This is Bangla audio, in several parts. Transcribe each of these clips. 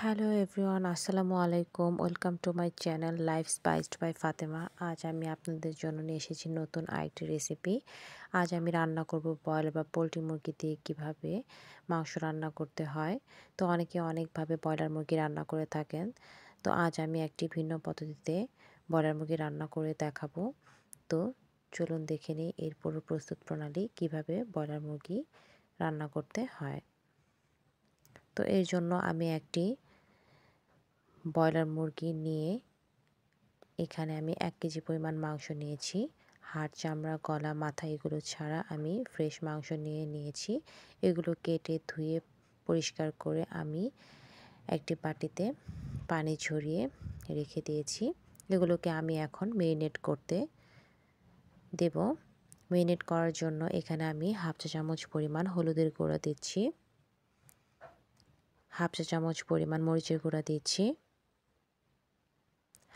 হ্যালো এভরিওয়ান, আসসালামু আলাইকুম। Welcome to my channel life spiced by Fatema. আজ আমি আপনাদের জন্য নিয়ে এসেছি নতুন আরেকটি রেসিপি। আজ আমি রান্না করব ব্রয়লার বা পোলট্রি মুরগি দিয়ে কীভাবে মাংস রান্না করতে হয়। তো অনেকে অনেকভাবে ব্রয়লার মুরগি রান্না করে থাকেন। তো আজ আমি একটি ভিন্ন পদ্ধতিতে ব্রয়লার মুরগি রান্না করে দেখাবো। তো চলুন দেখে নিই এর পুরো প্রস্তুত প্রণালী, কীভাবে ব্রয়লার মুরগি রান্না করতে হয়। তো এর জন্য আমি একটি ব্রয়লার মুরগি নিয়ে এখানে আমি 1 কেজি পরিমাণ মাংস নিয়েছি। হাড়, চামড়া, গলা, মাথা এগুলো ছাড়া আমি ফ্রেশ মাংস নিয়েছি। এগুলো কেটে ধুয়ে পরিষ্কার করে আমি একটি বাটিতে পানি ঝরিয়ে রেখে দিয়েছি। এগুলোকে আমি এখন মেরিনেট করতে দেব। মেরিনেট করার জন্য এখানে আমি হাফ চা চামচ পরিমাণ হলুদের গুঁড়া দিচ্ছি, হাফ চা চামচ পরিমাণ মরিচের গুঁড়া দিচ্ছি,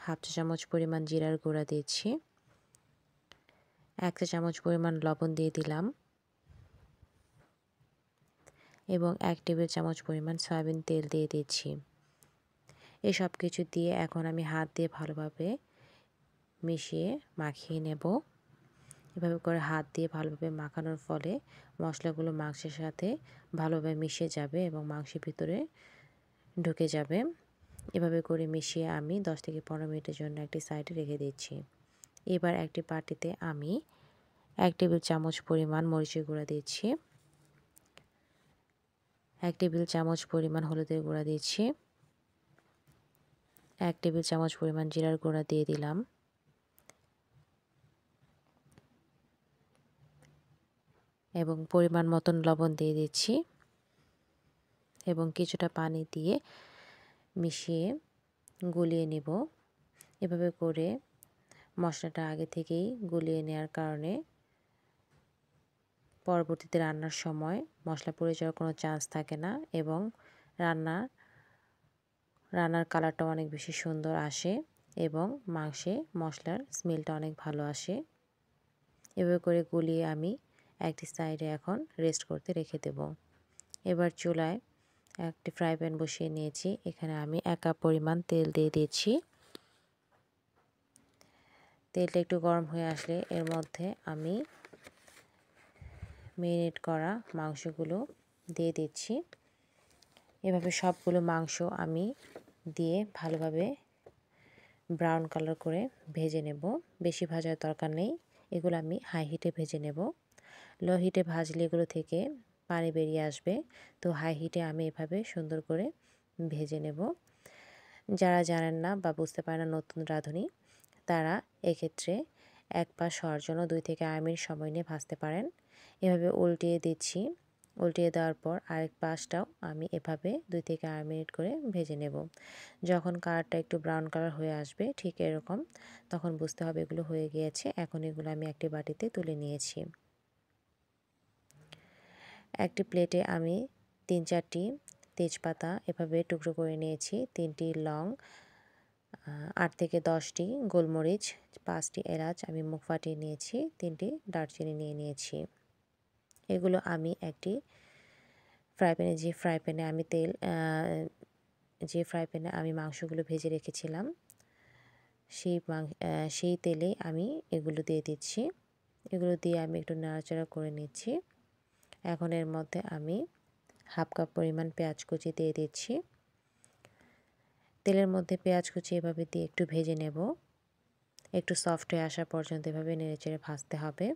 হাফ চা চামচ পরিমাণ জিরার গুঁড়া দিচ্ছি, 1 চা চামচ পরিমাণ লবণ দিয়ে দিলাম এবং 1 টেবিল চামচ পরিমাণ সয়াবিন তেল দিয়ে দিচ্ছি। এই সব কিছু দিয়ে এখন আমি হাত দিয়ে ভালোভাবে মিশিয়ে মাখিয়ে নেব। এভাবে করে হাত দিয়ে ভালোভাবে মাখানোর ফলে মশলাগুলো মাংসের সাথে ভালোভাবে মিশে যাবে এবং মাংসের ভিতরে ঢুকে যাবে। এভাবে করে মিশিয়ে আমি 10 থেকে 15 মিনিটের জন্য একটি সাইডে রেখে দিচ্ছি। এবার একটি বাটিতে আমি 1 টেবিল চামচ পরিমাণ মরিচের গুঁড়া দিচ্ছি, 1 টেবিল চামচ পরিমাণ হলুদের গুঁড়া দিচ্ছি, 1 টেবিল চামচ পরিমাণ জিরার গুঁড়া দিয়ে দিলাম এবং পরিমাণ মতন লবণ দিয়ে দিচ্ছি এবং কিছুটা পানি দিয়ে মিশিয়ে গুলিয়ে নেব। এভাবে করে মশলাটা আগে থেকেই গুলিয়ে নেওয়ার কারণে পরবর্তীতে রান্নার সময় মশলা পুড়ে যাওয়ার কোনো চান্স থাকে না এবং রান্নার কালারটা অনেক বেশি সুন্দর আসে এবং মাংসে মশলার স্মেলটা অনেক ভালো আসে। এভাবে করে গুলিয়ে আমি একটি সাইডে এখন রেস্ট করতে রেখে দেব। এবার চুলায় একটি ফ্রাই প্যান বসিয়ে নিয়েছি। এখানে আমি 1 কাপ পরিমাণ তেল দিয়ে দিচ্ছি। তেলটা একটু গরম হয়ে আসলে এর মধ্যে আমি মেরিনেট করা মাংসগুলো দিয়ে দিচ্ছি। এভাবে সবগুলো মাংস আমি দিয়ে ভালোভাবে ব্রাউন কালার করে ভেজে নেব। বেশি ভাজার দরকার নেই, এগুলো আমি হাই হিটে ভেজে নেব। লো হিটে ভাজলে এগুলো থেকে পানি বেরিয়ে আসবে। তো হাই হিটে আমি এভাবে সুন্দর করে ভেজে নেব। যারা জানেন না বা বুঝতে পারে না নতুন রাঁধুনি, তারা এক্ষেত্রে এক পাশ হওয়ার জন্য 2 থেকে 8 মিনিট সময় নিয়ে ভাজতে পারেন। এভাবে উল্টিয়ে দিচ্ছি। উল্টিয়ে দেওয়ার পর আরেক পাশটাও আমি এভাবে 2 থেকে 8 মিনিট করে ভেজে নেব। যখন কালারটা একটু ব্রাউন কালার হয়ে আসবে ঠিক এরকম, তখন বুঝতে হবে এগুলো হয়ে গিয়েছে। এখন এগুলো আমি একটি বাটিতে তুলে নিয়েছি। একটি প্লেটে আমি 3-4টি তেজপাতা এভাবে টুকরো করে নিয়েছি, 3টি লং, 8 থেকে 10টি গোলমরিচ, 5টি এলাচ আমি মুখ ফাটিয়ে নিয়েছি, 3টি দারচিনি নিয়ে নিয়েছি। এগুলো আমি একটি ফ্রাই প্যানে যে ফ্রাই প্যানে আমি মাংসগুলো ভেজে রেখেছিলাম সেই তেলেই আমি এগুলো দিয়ে দিচ্ছি। এগুলো দিয়ে আমি একটু নাড়াচাড়া করে নিচ্ছি। এখন এর মধ্যে আমি হাফ কাপ পরিমাণ পেঁয়াজ কুচি দিয়ে দিচ্ছি। তেলের মধ্যে পেঁয়াজ কুচি এভাবে দিয়ে একটু ভেজে নেব। একটু সফট হয়ে আসা পর্যন্ত এভাবে নেড়েচেড়ে ভাজতে হবে।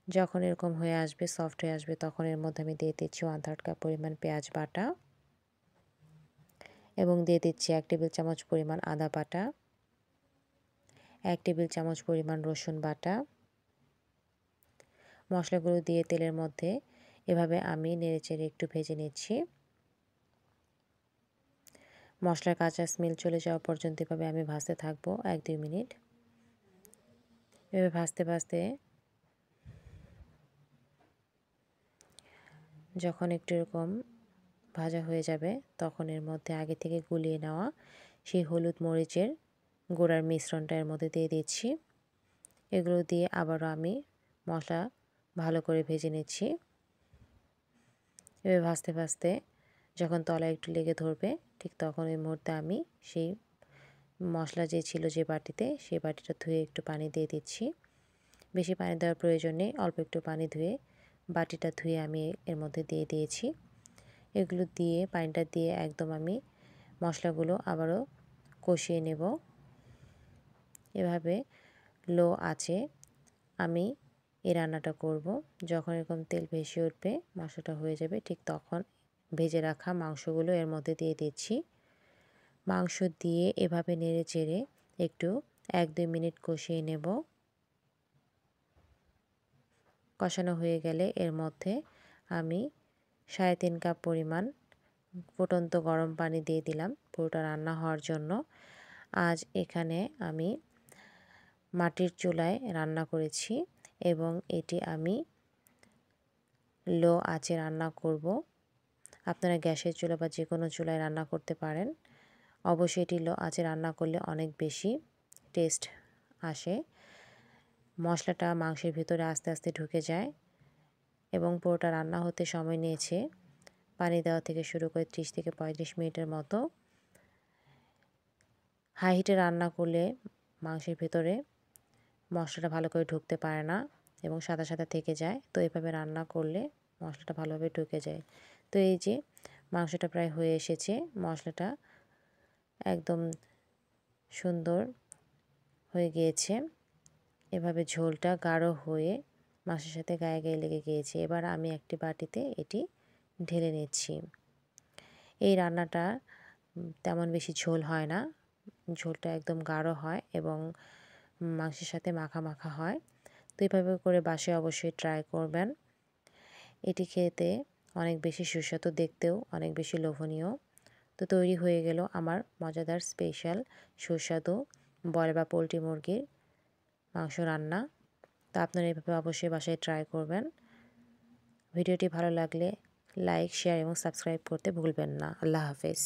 যখন এরকম হয়ে আসবে, সফট হয়ে আসবে, তখন এর মধ্যে আমি দিয়ে দিচ্ছি 1/3 কাপ পরিমাণ পেঁয়াজ বাটা এবং দিয়ে দিচ্ছি 1 টেবিল চামচ পরিমাণ আদা বাটা, 1 টেবিল চামচ পরিমাণ রসুন বাটা। মশলাগুলো দিয়ে তেলের মধ্যে এভাবে আমি নেড়েচেড়ে একটু ভেজে নিচ্ছি। মশলার কাঁচা স্মেল চলে যাওয়া পর্যন্ত এভাবে আমি ভাজতে থাকবো 1-2 মিনিট। এভাবে ভাজতে ভাজতে যখন একটু এরকম ভাজা হয়ে যাবে, তখন এর মধ্যে আগে থেকে গুলিয়ে নেওয়া সেই হলুদ মরিচের গুঁড়ার মিশ্রণটা এর মধ্যে দিয়ে দিচ্ছি। এগুলো দিয়ে আবারও আমি মশলা ভালো করে ভেজে নিচ্ছি। এভাবে ভাজতে ভাজতে যখন তলায় একটু লেগে ধরবে ঠিক তখন ওই মুহূর্তে আমি সেই মশলা যে ছিল যে বাটিতে সেই বাটিটা ধুয়ে একটু পানি দিয়ে দিচ্ছি। বেশি পানি দেওয়ার প্রয়োজন নেই, অল্প একটু পানি ধুয়ে বাটিটা ধুয়ে আমি এর মধ্যে দিয়ে দিয়েছি। এগুলো দিয়ে পানিটা দিয়ে একদম আমি মশলাগুলো আবারও কষিয়ে নেব। এভাবে লো আঁচে আমি এই রান্নাটা করব। যখন এরকম তেল ভেসে উঠবে, মশলাটা হয়ে যাবে, ঠিক তখন ভেজে রাখা মাংসগুলো এর মধ্যে দিয়ে দিচ্ছি। মাংস দিয়ে এভাবে নেড়ে চেড়ে একটু 1-2 মিনিট কষিয়ে নেব। কষানো হয়ে গেলে এর মধ্যে আমি 3.5 কাপ পরিমাণ ফুটন্ত গরম পানি দিয়ে দিলাম পুরোটা রান্না হওয়ার জন্য। আজ এখানে আমি মাটির চুলায় রান্না করেছি এবং এটি আমি লো আঁচে রান্না করব। আপনারা গ্যাসের চুলা বা যেকোনো চুলায় রান্না করতে পারেন। অবশ্যই এটি লো আঁচে রান্না করলে অনেক বেশি টেস্ট আসে। মশলাটা মাংসের ভিতরে আস্তে আস্তে ঢুকে যায় এবং পুরোটা রান্না হতে সময় নিয়েছে পানি দেওয়া থেকে শুরু করে 30 থেকে 35 মিনিটের মতো। হাই হিটে রান্না করলে মাংসের ভেতরে মশলাটা ভালো করে ঢুকতে পারে না এবং সাদা সাদা থেকে যায়। তো এভাবে রান্না করলে মশলাটা ভালোভাবে ঢুকে যায়। তো এই যে মাংসটা প্রায় হয়ে এসেছে, মশলাটা একদম সুন্দর হয়ে গিয়েছে। এভাবে ঝোলটা গাঢ় হয়ে মাংসের সাথে গায়ে গায়ে লেগে গিয়েছে। এবার আমি একটি বাটিতে এটি ঢেলে নিচ্ছি। এই রান্নাটা তেমন বেশি ঝোল হয় না, ঝোলটা একদম গাঢ় হয় এবং মাংসের সাথে মাখা মাখা হয়। তো এইভাবে করে বাসায় অবশ্যই ট্রাই করবেন। এটি খেতে অনেক বেশি সুস্বাদু, দেখতেও অনেক বেশি লোভনীয়। তো তৈরি হয়ে গেল আমার মজাদার স্পেশাল সুস্বাদু ব্রয়লার বা পোলট্রি মুরগির মাংস রান্না। তো আপনারা এভাবে অবশ্যই বাসায় ট্রাই করবেন। ভিডিওটি ভালো লাগলে লাইক, শেয়ার এবং সাবস্ক্রাইব করতে ভুলবেন না। আল্লাহ হাফেজ।